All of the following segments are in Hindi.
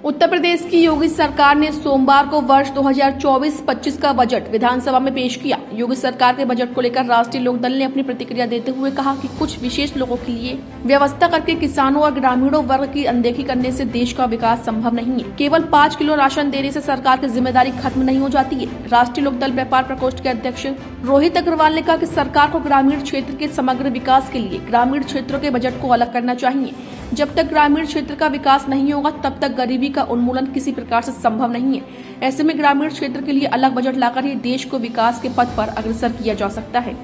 उत्तर प्रदेश की योगी सरकार ने सोमवार को वर्ष 2024-25 का बजट विधानसभा में पेश किया। योगी सरकार के बजट को लेकर राष्ट्रीय लोकदल ने अपनी प्रतिक्रिया देते हुए कहा कि कुछ विशेष लोगों के लिए व्यवस्था करके किसानों और ग्रामीणों वर्ग की अनदेखी करने से देश का विकास संभव नहीं है। केवल 5 किलो राशन देने से सरकार की जिम्मेदारी खत्म नहीं हो जाती है। राष्ट्रीय लोकदल व्यापार प्रकोष्ठ के अध्यक्ष रोहित अग्रवाल ने कहा कि सरकार को ग्रामीण क्षेत्र के समग्र विकास के लिए ग्रामीण क्षेत्रों के बजट को अलग करना चाहिए। जब तक ग्रामीण क्षेत्र का विकास नहीं होगा तब तक गरीबी का उन्मूलन किसी प्रकार से संभव नहीं है। ऐसे में ग्रामीण क्षेत्र के लिए अलग बजट लाकर ही देश को विकास के पथ पर अग्रसर किया जा सकता है।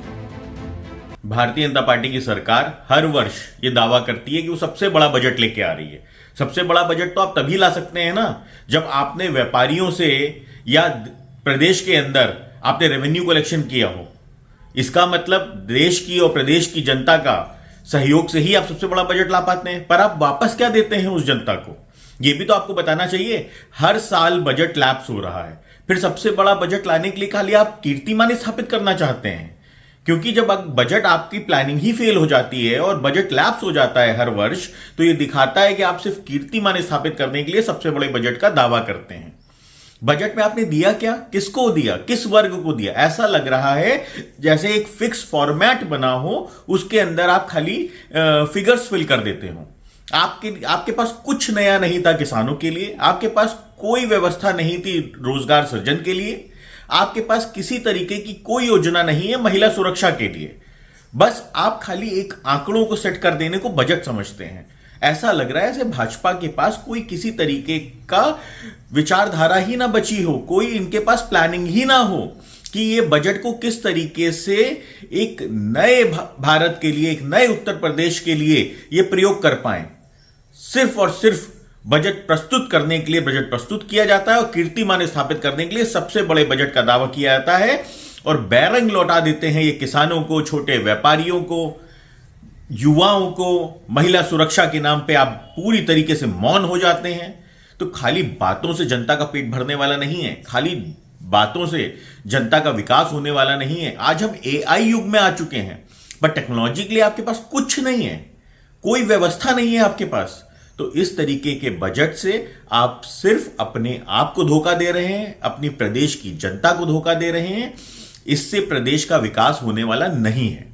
भारतीय जनता पार्टी की सरकार हर वर्ष ये दावा करती है कि वो सबसे बड़ा बजट लेके आ रही है। सबसे बड़ा बजट तो आप तभी ला सकते हैं ना जब आपने व्यापारियों से या प्रदेश के अंदर आपने रेवेन्यू कलेक्शन किया हो। इसका मतलब देश की और प्रदेश की जनता का सहयोग से ही आप सबसे बड़ा बजट ला पाते हैं। पर आप वापस क्या देते हैं उस जनता को, ये भी तो आपको बताना चाहिए। हर साल बजट लैप्स हो रहा है, फिर सबसे बड़ा बजट लाने के लिए खाली आप कीर्तिमान स्थापित करना चाहते हैं। क्योंकि जब बजट आपकी प्लानिंग ही फेल हो जाती है और बजट लैप्स हो जाता है हर वर्ष, तो ये दिखाता है कि आप सिर्फ कीर्तिमान स्थापित करने के लिए सबसे बड़े बजट का दावा करते हैं। बजट में आपने दिया क्या, किसको दिया, किस वर्ग को दिया? ऐसा लग रहा है जैसे एक फिक्स फॉर्मेट बना हो, उसके अंदर आप खाली फिगर्स फिल कर देते हो। आपके पास कुछ नया नहीं था किसानों के लिए, आपके पास कोई व्यवस्था नहीं थी रोजगार सृजन के लिए, आपके पास किसी तरीके की कोई योजना नहीं है महिला सुरक्षा के लिए। बस आप खाली एक आंकड़ों को सेट कर देने को बजट समझते हैं। ऐसा लग रहा है जैसे भाजपा के पास कोई किसी तरीके का विचारधारा ही ना बची हो, कोई इनके पास प्लानिंग ही ना हो कि ये बजट को किस तरीके से एक नए भारत के लिए, एक नए उत्तर प्रदेश के लिए ये प्रयोग कर पाए। सिर्फ और सिर्फ बजट प्रस्तुत करने के लिए बजट प्रस्तुत किया जाता है और कीर्तिमान स्थापित करने के लिए सबसे बड़े बजट का दावा किया जाता है और बैरंग लौटा देते हैं ये किसानों को, छोटे व्यापारियों को, युवाओं को। महिला सुरक्षा के नाम पे आप पूरी तरीके से मौन हो जाते हैं। तो खाली बातों से जनता का पेट भरने वाला नहीं है, खाली बातों से जनता का विकास होने वाला नहीं है। आज हम एआई युग में आ चुके हैं, पर टेक्नोलॉजी के लिए आपके पास कुछ नहीं है, कोई व्यवस्था नहीं है आपके पास। तो इस तरीके के बजट से आप सिर्फ अपने आप को धोखा दे रहे हैं, अपनी प्रदेश की जनता को धोखा दे रहे हैं। इससे प्रदेश का विकास होने वाला नहीं है।